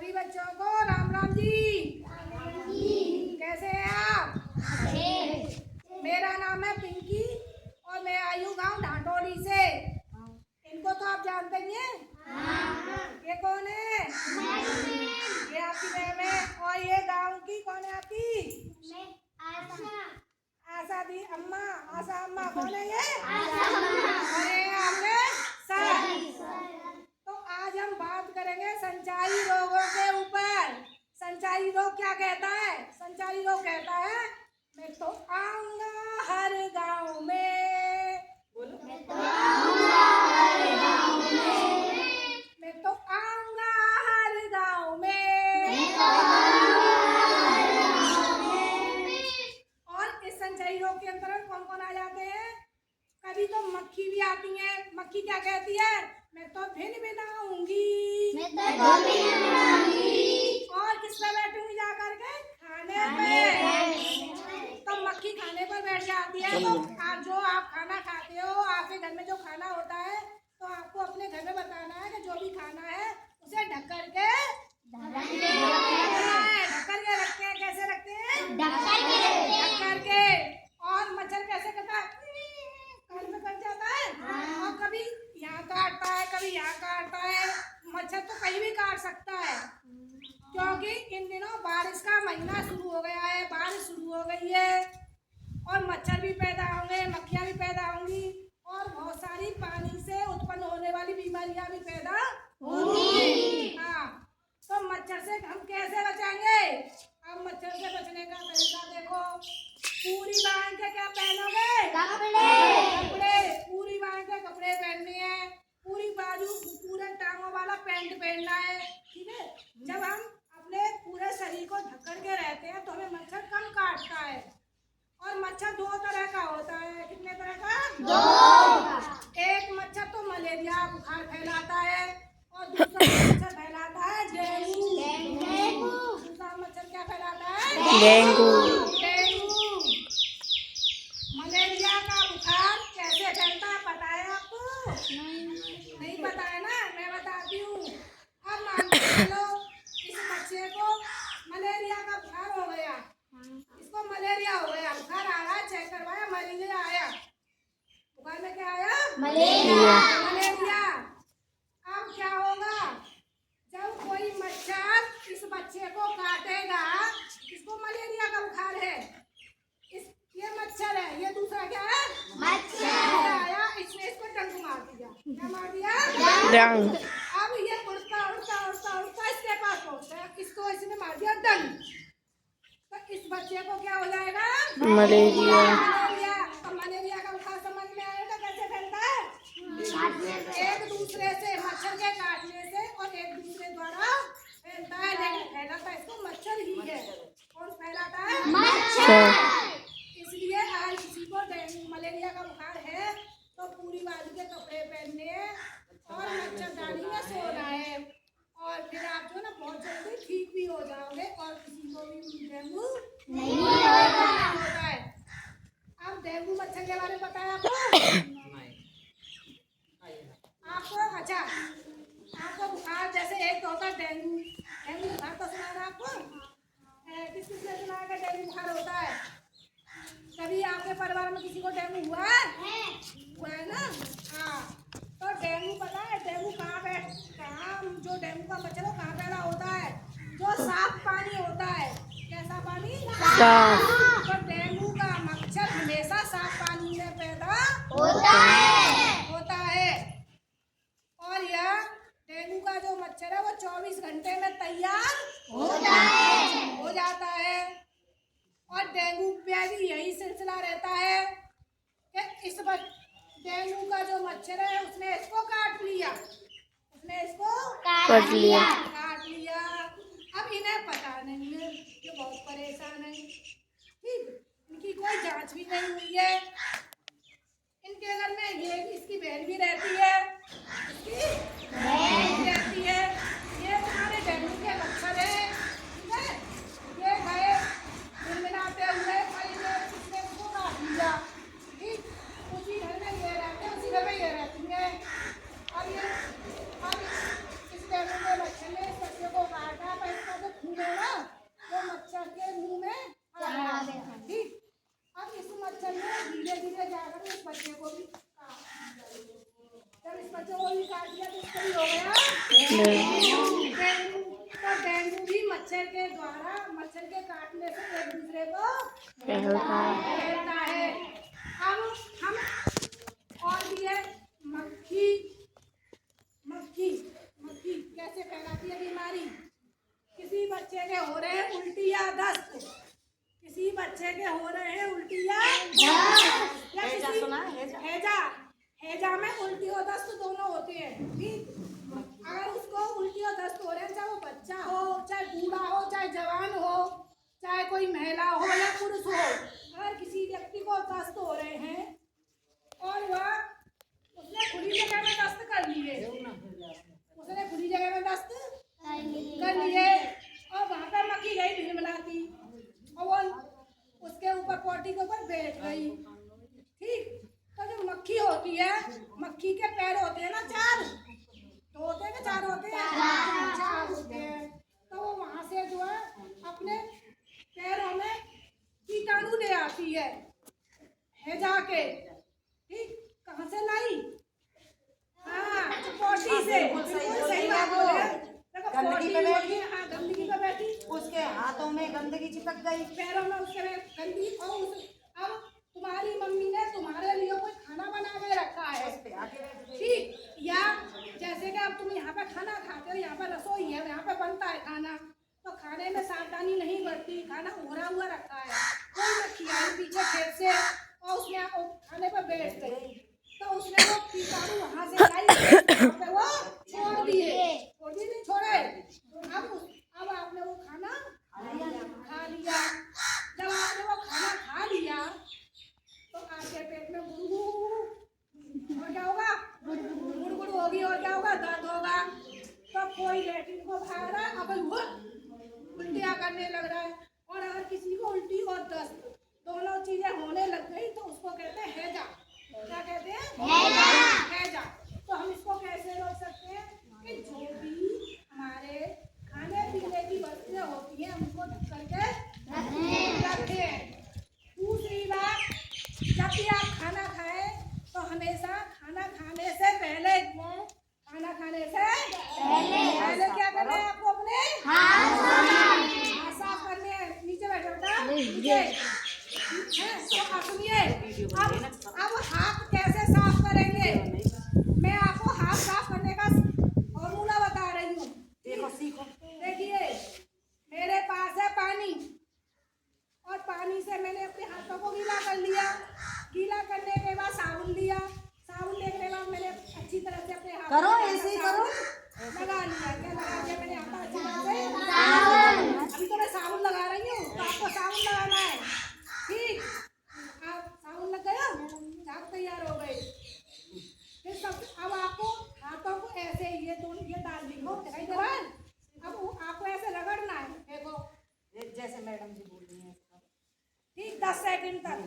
सभी बच्चों को राम राम जी। कैसे हैं आप? मेरा नाम है पिंकी और मैं आई हूँ गाँव ढांडोली से। इनको तो आप जानते ही हैं। ये कौन है? ये आपकी मैम है। और ये गाँव की कौन है आपकी? आशा दी अम्मा। आशा अम्मा कौन है ये? और ये आपके सर। तो आज हम बात करेंगे संचारी रोगों के ऊपर। संचारी रोग क्या कहता है? संचारी रोग कहता है मैं तो आऊंगा हर गांव में। बोलो मैं तो आऊंगा हर गांव में। मैं तो आऊंगा हर गांव में। और इस संचारी रोग के अंतर्गत कौन कौन आ जाते हैं? कभी तो मक्खी भी आती है। मक्खी क्या कहती है? मैं तो भिन भिनाऊंगी। और किस पे बैठूंगी जाकर के? खाने पे। तो मक्खी खाने पर बैठ जाती है। तो आप खाना खाते हो, आपके घर में जो खाना होता है, तो आपको अपने घर में बताना है कि जो भी खाना है उसे ढक करके रखते हैं। कैसे रखते हैं? ढक करके। और मच्छर कैसे करता है? घर में कट जाता है। और कभी यहाँ काटता है, कभी यहाँ काटता है। मच्छर तो कहीं भी काट सकता है, क्योंकि इन दिनों बारिश का महीना शुरू हो गया है। बारिश शुरू हो गई है और मच्छर भी पैदा होंगे, मक्खियाँ भी पैदा होंगी और बहुत सारी पानी से उत्पन्न होने वाली बीमारियां भी पैदा होंगी। हाँ, तो मच्छर से हम कैसे बचाएंगे? अब मच्छर से बचने का तरीका देखो। पूरी बांध के क्या पहनोगे? कपड़े। पूरी बांध के कपड़े पहनने हैं। पूरी बाजू पूरे टांगों वाला पैंट पहनना है। ठीक है। जब हम अपने पूरे शरीर को ढक के रहते हैं तो हमें मच्छर कम काटता है। और मच्छर दो तरह का होता है। कितने तरह का? दो। एक मच्छर तो मलेरिया बुखार फैलाता है और दूसरा मच्छर फैलाता है डेंगू। दूसरा मच्छर क्या फैलाता है? डेंगू। मलेरिया का बुखार कैसे फैलता है पता है आपको? नहीं पता है ना? मैं बताती हूँ। अब मान के चलो इस बच्चे को मलेरिया का बुखार हो गया। इसको मलेरिया हो गया, बुखार आ रहा है, चेक करवाया, मलेरिया आया। बुखार में क्या आया? मलेरिया। अब क्या होगा? जब कोई मच्छर इस बच्चे को काटेगा, इसको मलेरिया का बुखार है, ये मच्छर है, ये दूसरा क्या है? मच्छर आया, इसने इसको डंक मार दिया। क्या मार दिया? डंक। अब ये उड़ता इसके पास पहुंचता, इसको इसने मार दिया डंक। तो इस बच्चे को क्या हो जाएगा? मलेरिया। तो मलेरिया का बुखार समझ में आएगा कैसे फैलता है? एक दूसरे से, मच्छर के काटने से और एक दूसरे द्वारा फैलता है। लेकिन फैलाता इसको मच्छर ही है। कौन फैलाता है? मच्छर। इसलिए आज किसी को डेंगू मलेरिया का बुखार है तो पूरी बाजू के कपड़े पहनने और मच्छरदानी में सोना है। और फिर आप जो ना बहुत जल्दी ठीक भी हो जाओगे और किसी को भी डेंगू नहीं होता है। अब डेंगू मच्छर के बारे में बताया आपको? अच्छा, आपको बुखार जैसे एक तो होता है डेंगू बुखार, तो सुना है आपको? किस ने सुना है कि डेंगू बुखार होता है? कभी आपके परिवार में किसी को डेंगू हुआ है? हुआ है ना? हाँ, तो डेंगू पता है डेंगू कहाँ जो डेंगू का मच्छर कहाँ पैदा होता है? जो साफ पानी होता है। कैसा पानी? साफ। तो डेंगू का मच्छर हमेशा साफ पानी में पैदा होता है। और यह डेंगू का जो मच्छर है वो 24 घंटे में तैयार हो जाता है। और डेंगू पे भी यही सिलसिला रहता है कि इस डेंगू का जो मच्छर है उसने इसको काट लिया। अब इन्हें पता नहीं है, ये बहुत परेशान है। ठीक, इनकी कोई जांच भी नहीं हुई है। इनके घर में ये इसकी बहन भी रहती है, ये तुम्हारे डेंगू के मच्छर है। ठीक है, ये गए मिलमिलाते हुए किसने उसको काट लिया। ठीक, उसी घर में ये रहते हैं, उसी घर में ये रहती है। अब इस डेंगू के मच्छर ने कोई काट दिया तो इसको भी हो गया डेंगू। तो डेंगू भी मच्छर के द्वारा, मच्छर के काटने से एक दूसरे को फैलता है। अब हम और भी है मक्खी। मक्खी मक्खी कैसे फैलाती है बीमारी? किसी बच्चे के हो रहे हैं उल्टी या दस्त, किसी बच्चे के हो रहे हैं उल्टी या हैजा। हैजा में उल्टी और दस्त दोनों होते हैं। ठीक, अगर उसको उल्टी और दस्त हो रहे हैं, चाहे वो बच्चा हो, चाहे बूढ़ा हो, चाहे जवान हो, चाहे कोई महिला हो या पुरुष हो, अगर किसी व्यक्ति को दस्त हो रहे हैं और वह उसने खुली जगह में दस्त कर लिए, उसने खुली जगह में दस्त कर लिए और वहाँ पर मक्खी गई भिलमिलाती और वो उसके ऊपर पोटी के ऊपर बैठ गई। ठीक, तो जो मक्खी होती है, मक्खी के पैर होते हैं ना चार, तो होते हैं कि चार होते हैं? चार होते हैं। तो वो वहाँ से जो है अपने पैरों में कीटाणु ले आती है जाके। ठीक, कहाँ से लाई? हाँ, पोटी से। बिल्कुल सही बात बोले। गंदगी पे बैठी, हाँ, गंदगी पे बैठी, उसके हाथों में गंदगी चिपक गई, पैरों में उसके गंदी। और अब तुम्हारी मम्मी ने तुम्हारे लिए कोई खाना बना के रखा है, ठीक, या जैसे कि अब तुम यहाँ पे खाना खाते हो, यहाँ पे रसोई है, यहाँ पे बनता है खाना, तो खाने में सावधानी नहीं बरती, खाना उभरा हुआ रखा है, कोई मक्खी आई पीछे खेत से और उसने खाने पर बैठ गई, तो उसने वो कीटाणु वहाँ से लाई, वो छोड़ दिए, नहीं छोड़े। अब आपने वो खाना खा लिया। जब आपने वो खाना खा लिया तो आपके पेट में गुड़गुड़ और क्या होगा? गुड़गुड़ होगी और क्या होगा? दर्द होगा। तो कोई लैट्रिन को भाग रहा है, अब वो उल्टियाँ करने लग रहा है। और अगर किसी को उल्टी और दस्त दोनों चीजें होने लग गई तो उसको कहते हैं हैजा। क्या कहते हैं? हैजा। तो हम इसको कैसे रोक सकते हैं? कि जो भी हमारे खाने पीने की वस्तुएं होती हैं उनको ढक करके रखें। दूसरी बात, जब भी आप खाना खाएं तो हमेशा खाना खाने से पहले क्या करना है आपको? अपने हाथ साफ करने हैं। नीचे बैठो बेटा, नीचे। तो सुनिए, अब हाथ कैसे साफ करेंगे? मैं आपको हाथ साफ करने का फॉर्मूला बता रही हूँ। देखो, सीखो। देखिए, मेरे पास है पानी और पानी से मैंने अपने हाथों को गीला कर लिया। गीला करने के बाद साबुन लिया, साबुन लेने के बाद मैंने अच्छी तरह से अपने हाथ करो, ऐसे ही करो, लगा लिया। क्या लगा दिया मैंने? यहाँ पर अच्छी तरह से। अभी तो मैं साबुन लगा रही हूँ, तो आपको साबुन लगाना है। ठीक, आप साबुन लग गया, आप तैयार हो गए। फिर सब अब आपको हाथों को ऐसे ये दोनों ये डाल दी हो, दिखाई दे रहा है? अब आपको ऐसे रगड़ना है। देखो, जैसे मैडम जी बोल रही हैं, ठीक, 10 सेकंड तक।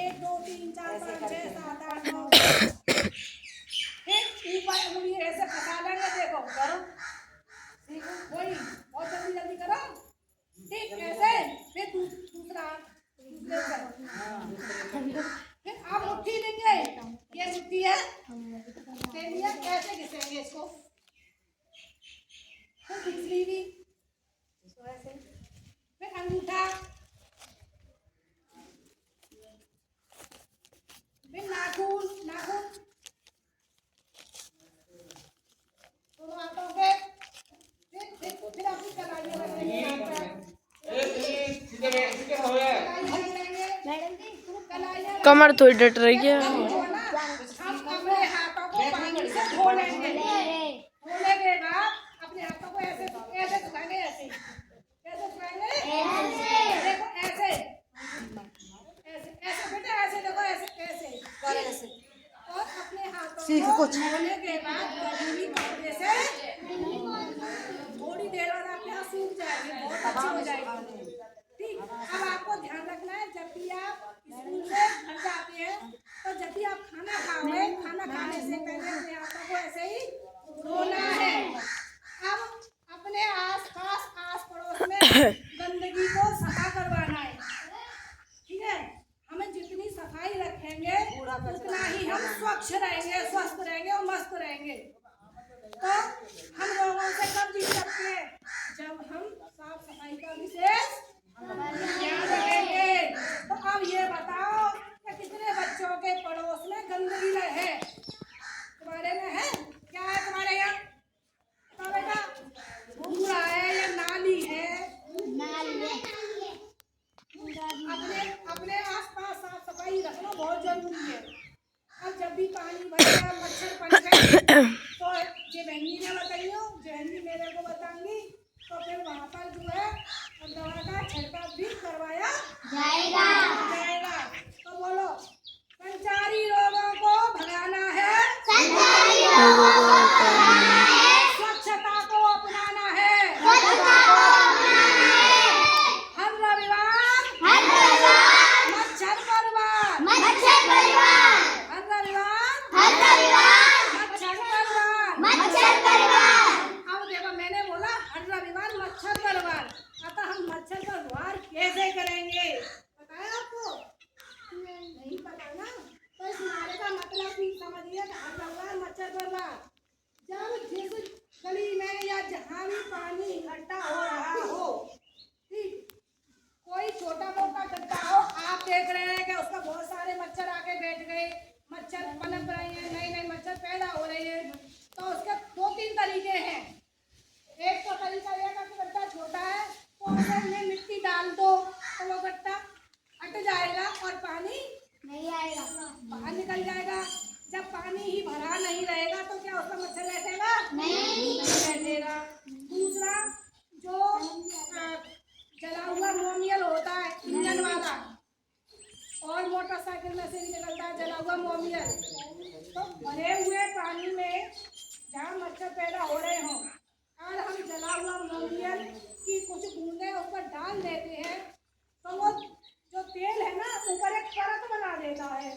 1 2 3 4 5 6 7 8 9। फिर ऊपर उंगली ऐसे फंसा लेंगे। देखो, करो, सीखो, वही बहुत जल्दी करो। ठीक, ऐसे। फिर दूसरा फिर आप मुट्ठी लेंगे, ये मुट्ठी है, कैसे घिसेंगे इसको। फिर दूसरी भी ऐसे, फिर अंगूठा, फिर नाखून दोनों हाथों के। फिर अपनी कलाई रखेंगे, कमर थोड़ी डट रही है। हम अपने हाथों को पानी से धो लेंगे। धोने के बाद अपने हाथों को ऐसे धुलाएंगे, ऐसे धुलाएंगे। देखो ऐसे बेटा, ऐसे देखो, ऐसे। और अपने हाथों को धोने के बाद गंदगी कपड़े से थोड़ी देर और आपके हाथ सूख जाएंगे, बहुत अच्छी हो जाएगी। ठीक, अब आपको ध्यान रखना है, जब भी आप स्कूल से घर जाते हैं तो जब भी आप खाना खाओगे, खाना खाने से पहले अपने हाथों को ऐसे ही धोना है। अब अपने आस-पास, आस-पड़ोस में गंदगी को सफा करवाना है। ठीक है, हमें जितनी सफाई रखेंगे उतना ही हम स्वच्छ रहेंगे, स्वस्थ रहेंगे और मस्त रहेंगे। जैन जी ने बताई हो, जैन जी मेरे को बताएंगी, तो फिर वहाँ पर जो है दवा का छिड़काव भी करवाया जाएगा। तो बोलो, संचारी रोगों को भगाना है, स्वच्छता को अपनाना है, हर रविवार मच्छर परिवार, हर रविवार मच्छर परिवार। अब देखो मैंने बोला हर रविवार मच्छर परिवार, अतः हम मच्छर परिवार कैसे करेंगे बताया आपको? नहीं पता ना, तो इस नारे का मतलब भी समझिए कि हर रविवार मच्छर परिवार। जब जिस गली में या जहाँ भी पानी इकट्ठा हो रहा हो, ठीक, कोई छोटा मोटा गड्ढा हो, आप देख रहे हैं कि उसमें बहुत सारे मच्छर आके बैठ गए, मच्छर पनप रहे हैं, नए नए मच्छर पैदा हो रहे हैं, तो उसके 2-3 तरीके हैं। एक तो तरीका यह है कि गड्ढा छोटा है तो उसमें मिट्टी डाल दो तो वो गड्ढा हट जाएगा और पानी नहीं आएगा, बाहर निकल जाएगा। जब पानी ही भरा नहीं रहेगा तो क्या उसका मच्छर बैठेगा? नहीं बैठेगा। दूसरा, जो जला हुआ मोमियल होता है इंजन वाला, और मोटरसाइकिल में से भी निकलता है जला हुआ मोमियल, तो भरे हुए पानी में जहाँ मच्छर पैदा हो रहे हों और हम जला हुआ मोमियल की कुछ बूंदें ऊपर डाल देते हैं तो वो जो तेल है ना ऊपर एक परत बना देता है।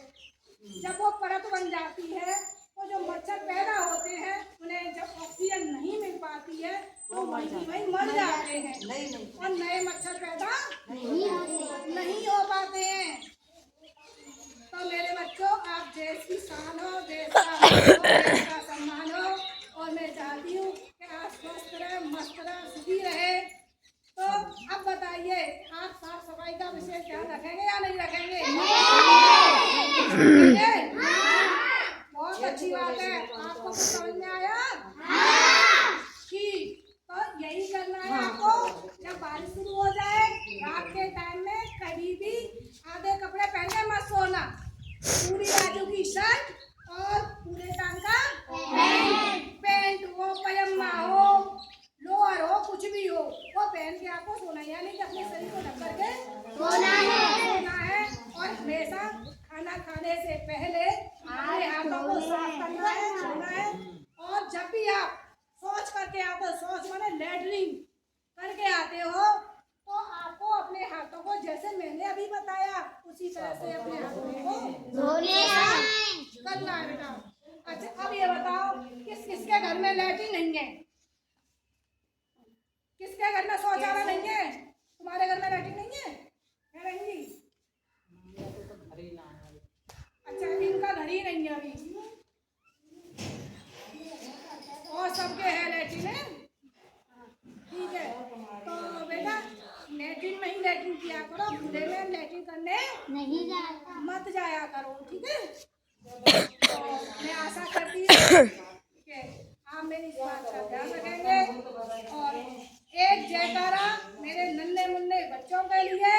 जब वो परत बन जाती है तो जो मच्छर पैदा होते हैं उन्हें जब ऑक्सीजन नहीं मिल पाती है तो वहीं मर जाते हैं और नए मच्छर पैदा नहीं हो पाते हैं। तो मेरे बच्चों, आप देश की शान हो, देश का सम्मान हो, और मैं चाहती हूँ कि आप स्वस्थ रहे, मस्त रहे, सुखी रहे। तो अब बताइए, आप साफ सफाई का विशेष ध्यान रखेंगे या नहीं रखेंगे? बहुत अच्छी बात है। आपको कुछ समझ में आया? ठीक, तो यही करना है आपको। जब बारिश शुरू हो जाए रात के टाइम में कभी भी आधे कपड़े पहने मत सोना, पूरी बाजू की शर्ट और पूरे टांग का पैंट हो, पजामा हो, लोअर हो, कुछ भी हो, वो पहन के आपको सोना, यानी कि अपने शरीर को ढक करके सोना है। और हमेशा खाना खाने से पहले अपने हाथों को साफ करना है, धोना है। और जब भी आप शौच करके आते हो, शौच माने लैट्रिन करके आते हो, तो आपको अपने हाथों को जैसे मैंने अभी बताया उसी तरह से अपने हाथों को करना है बेटा। अच्छा, अब ये बताओ किसके घर में लैट्रिन नहीं है? किसके घर में शौचालय नहीं है? तुम्हारे घर में लैट्रिन नहीं है? है रहेंगी? अच्छा, इनका घर ही नहीं है अभी, और सबके है लैट्रिन है, ठीक है। तो बेटा लैट्रिन में ही लैट्रिन किया करो, खुले में लैट्रिन करने नहीं मत जाया करो, ठीक है। तो मैं आशा करती हूँ कि आप मेरी इस बात का ध्यान रखेंगे। और एक जयकारा मेरे नन्हे मुन्ने बच्चों के लिए।